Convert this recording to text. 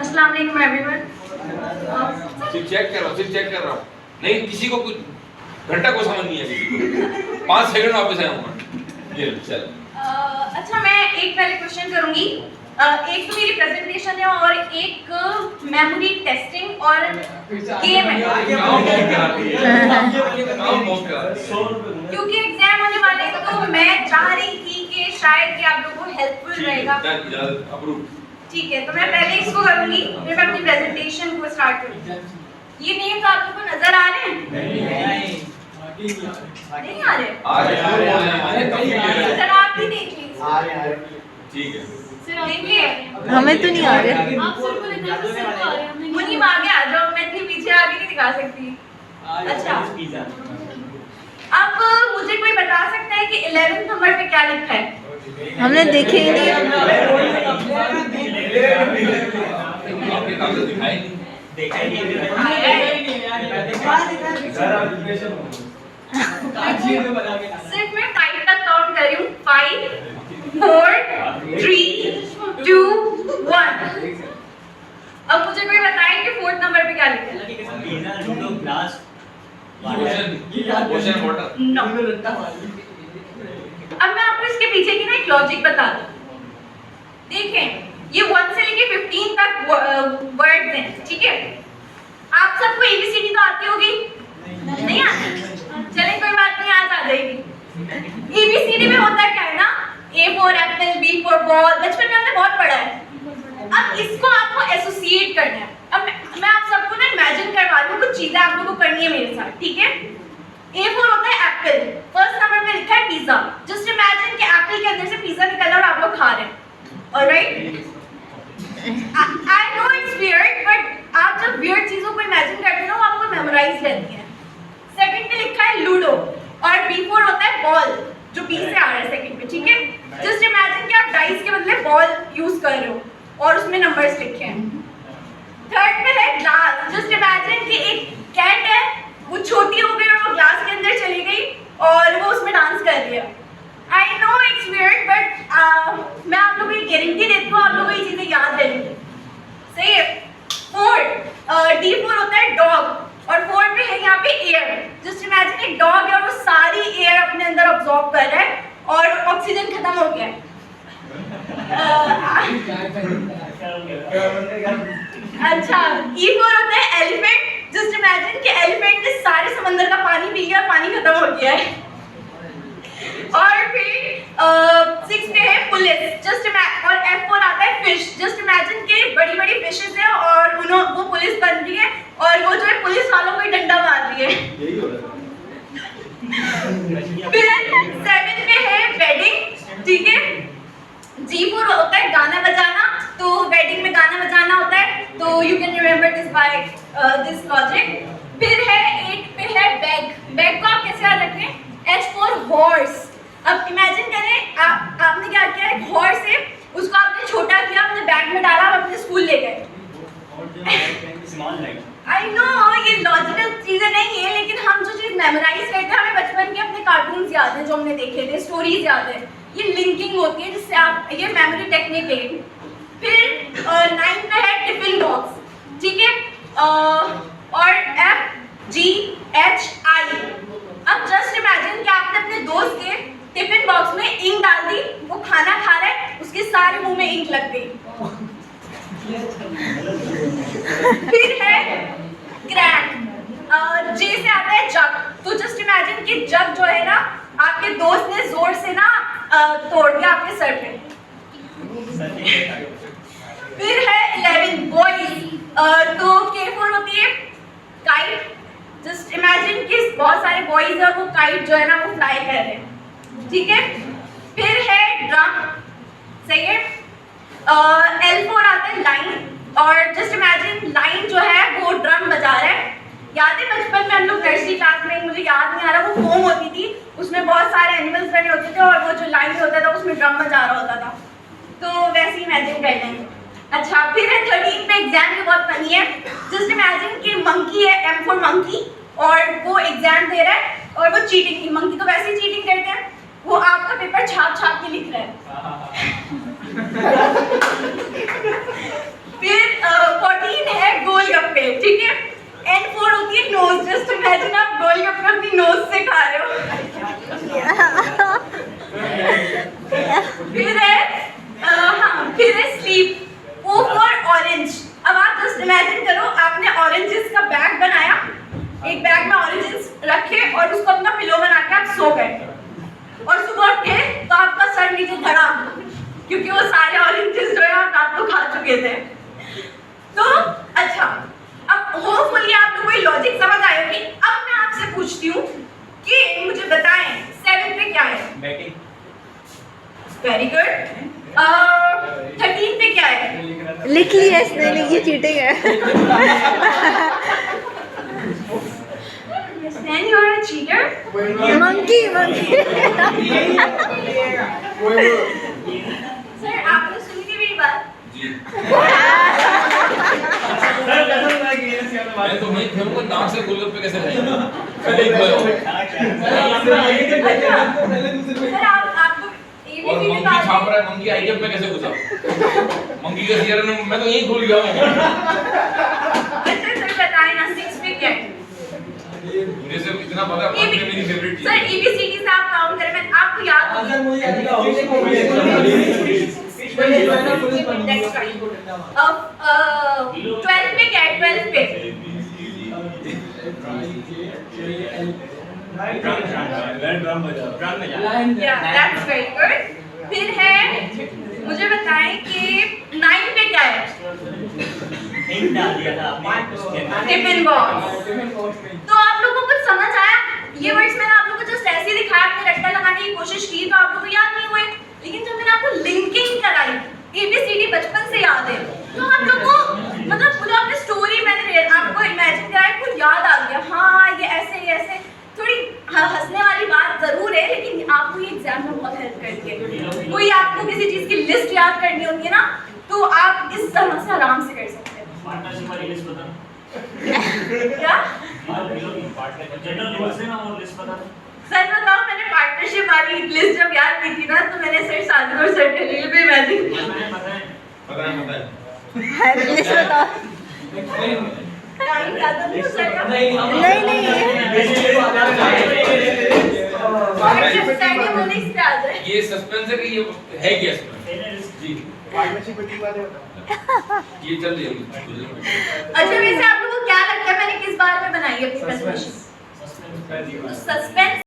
अस्सलाम वालेकुम एवरीवन। सिर्फ चेक कर रहा हूँ। नहीं किसी को कुछ घंटा को समझ नहीं है किसी को। 5 सेकंड वापस आया हूँ। ये चल। अच्छा मैं एक पहले क्वेश्चन करूंगी। एक तो मेरी प्रेजेंटेशन है और एक मेमोरी टेस्टिंग और गेम है। क्योंकि एग्जाम होने वाले हैं तो मैं चाह रही थी कि शायद कि आप लोगों को हेल्पफुल रहेगा। ठीक है, तो मैं पहले इसको करूंगी फिर मैं अपनी प्रेजेंटेशन को स्टार्ट करूंगी। ये नेम्स आप लोगों को नजर आ रहे हैं? नहीं आ रहे? सर आप भी देख लीजिए। ठीक है। देखिए हमें तो नहीं आ रहे। मुनीम आगे आ जाओ, मैं इतनी पीछे आगे नहीं दिखा सकती। अच्छा अब मुझे कोई बता सकता है कि 11th नंबर पे क्या लिखा है? हमने देखे ही नहीं। आपके कागज दिखाए नहीं। सिर्फ मैं 5 तक काउंट कर रही हूँ। 5 4 3 2 1। अब मुझे कोई बताए कि 4th नंबर पे क्या लिखा है? Ocean water. नो। अब मैं आपको इसके पीछे की ना एक लॉजिक बता दूं। देखें ये 1 से लेके 15 तक वर्ड्स हैं, ठीक है? आप सबको एबीसीडी तो आती होगी? नहीं आती? चलें कोई बात नहीं, आज आ जाएगी। एबीसीडी में होता क्या है ना, A for apple, B for ball, बचपन में हमने बहुत पढ़ा है। अब इसको आपको एसोसिएट करना है। अब मैं आप सबको ना इमेजिन करवा रही हूँ, कुछ चीजें आप लोगों को करनी है मेरे साथ, ठीक है? A for होता है एप्पल, फर्स्ट नंबर में लिखा है पिज्जा। जस्ट इमेजिन कि एप्पल के अंदर से पिज्जा निकल रहा है और आप लोग खा रहे हैं। Alright? I know it's weird, but आप जब वियर्ड चीजों को इमेजिन करते हो ना, वो आपको मेमोराइज रहती है। सेकंड पे लिखा है लूडो और B for होता है बॉल, जो B से आ रहा है सेकंड पे, ठीक है? जस्ट इमेजिन कि आप डाइस के बदले बॉल यूज कर रहे हो और उसमें नंबर्स लिखे हैं। थर्ड पे है ग्लास। जस्ट इमेजिन कि एक कैट है, वो छोटी हो गई और वो ग्लास के अंदर चली गई और वो उसमें डांस कर रही है। I know it's weird, but मैं आप लोगों को गारंटी देती हूँ आप लोगों को ये चीजें याद रहेंगी। सही है? फोर्थ D for होता है डॉग और 4 पे है यहाँ पे एयर। जस्ट इमेजिन एक डॉग है और वो सारी एयर अपने अंदर अब्सॉर्ब कर रहा है और ऑक्सीजन खत्म हो गया है। अच्छा E for होता है एलिफेंट। जस्ट इमेजिन कि एलिफेंट ने सारे समंदर का पानी पी लिया, पानी खत्म हो गया है। और फिर 6 पे है पुलिस। जस्ट और F for आता है फिश। जस्ट इमेजिन कि बड़ी बड़ी फिशेस हैं और वो पुलिस बन रही है और वो जो है पुलिस वालों को ही डंडा मार रही है। फिर 7 पे है वेडिंग, ठीक है? G for होता है गाना बजाना, तो वेडिंग में गाना बजाना होता है, तो you can remember this by this logic. फिर है 8 पे है बैग। बैग को आप कैसे याद रखें? H for horse. अब इमेजिन करें आपने क्या किया, एक हॉर्स है, उसको आपने छोटा किया, अपने बैग में डाला, आप अपने स्कूल ले गए। आई नो ये लॉजिकल चीजें नहीं है, लेकिन हम जो चीज मेमोराइज करते हैं, हमें बचपन के अपने कार्टून्स याद हैं जो हमने देखे थे, स्टोरीज याद है, ये लिंकिंग होती है जिससे आप ये मेमोरी टेक्निक है। फिर 9 पे है टिफिन बॉक्स, ठीक है? और FGHI। अब जस्ट इमेजिन कि आपने अपने दोस्त के टिफिन बॉक्स में इंक डाल दी, वो खाना खा रहा है, उसके सारे मुंह में इंक लग गई। फिर है क्रैक। J से आता है जग। तो जस्ट इमेजिन कि जग जो है ना, आपके दोस्त ने जोर से ना तोड़ दिया आपके सर पे। फिर है 11 बॉयज। तो K for होती है काइट। जस्ट इमेजिन कि बहुत सारे बॉयज हैं और वो काइट जो है ना वो फ्लाई कर रहे हैं, ठीक है? फिर है ड्रम, सही है? L for आता है लाइन और जस्ट इमेजिन लाइन जो है वो ड्रम बजा रहा है। याद है बचपन में हम लोग नर्सरी क्लास में, मुझे याद नहीं आ रहा, वो फोम होती थी, उसमें बहुत सारे एनिमल्स बने होते थे और वो जो लाइन होता था उसमें ड्रम बजा रहा होता था, तो वैसे ही इमेजिन कर लेंगे। अच्छा फिर है 13 पे एग्जाम भी बहुत फनी है। जस्ट इमेजिन कि मंकी है, M for मंकी, और वो एग्जाम दे रहा है और वो चीटिंग की, मंकी तो वैसे ही चीटिंग करते हैं, वो आपका पेपर छाप छाप के लिख रहा है। फिर 14 है गोलगप्पे, ठीक है। N4 होती है नोज। जस्ट इमेजिन आप गोलगप्पे अपनी नोज से खा रहे हो। फिर है फिर है स्लीप। O for orange. अब आप जस्ट इमेजिन करो, आपने ऑरेंजेस का बैग बनाया, एक बैग में ऑरेंजेस रखे और उसको अपना पिलो बना के आप सो गए, और सुबह उठे तो आपका सर नीचे धड़ा, क्योंकि वो सारे ऑरेंजेस जो है आप तो खा चुके थे। तो अच्छा, अब होपफुली आप लोगों को ये लॉजिक समझ आया कि अब मैं आपसे पूछती हूँ कि मुझे बताएं 7 पे क्या है? बैटिंग। Very good. 13 पे क्या है? लिख लिया इसने, लिखी चीटिंग है। Then you are a cheater. Monkey monkey. Sir आपने सुनी थी मेरी बात? जी सर कसम लगा कि ये सियाना मैं तो वही कहूँगा, नाक से गोलगप्पे कैसे खाएंगे? सर आपको और मंकी छाप रहा है, मंकी आइटम में कैसे घुसा? मंकी का सीआरएन मैं तो यही भूल गया हूँ। अच्छा सर बताएं ना 6 पे क्या है? मुझे सिर्फ इतना पता है, मंकी मेरी फेवरेट चीज सर है। ABCD से आप काउंट करें, मैं आपको याद होगा। सर मुझे Next one. 12 पे क्या है? 12 पे yeah, that's very good. फिर है, मुझे बताएं कि 9 पे क्या है? Tiffin box. तो आप लोगों को कुछ समझ आया? ये वर्ड्स मैंने आप लोगों को जस्ट ऐसे ही दिखाया, आपने रट्टा लगाने की कोशिश की तो आप लोगों को याद नहीं हुए, लेकिन जब मैंने आपको लिंकिंग कराई, ABCD बचपन से याद है, तो आप लोगों को मतलब पूरा अपनी स्टोरी मैंने आपको इमेजिन कराई, आपको याद आ गया। हाँ ये ऐसे थोड़ी हंसने वाली बात जरूर है, लेकिन आपको ये एग्जाम में बहुत हेल्प करती है। कोई आपको किसी चीज की लिस्ट याद करनी होती है ना, तो आप इस तरह से आराम से कर सकते हैं। क्या सर बताओ, मैंने पार्टनरशिप वाली लिस्ट जब याद की थी ना, तो मैंने सर साजिद और सर खलील पे इमेजिन किया। पता है हर लिस्ट बताओ। टाइम ज्यादा नहीं हो सर? नहीं अच्छा स्टैंडिंग होने इस पे आ जाए। ये सस्पेंस है कि ये है क्या इसमें? जी ये चल रही है। अच्छा वैसे आप लोगों को क्या लगता है मैंने किस बारे में बनाई है अपनी प्रेजेंटेशन? सस्पेंस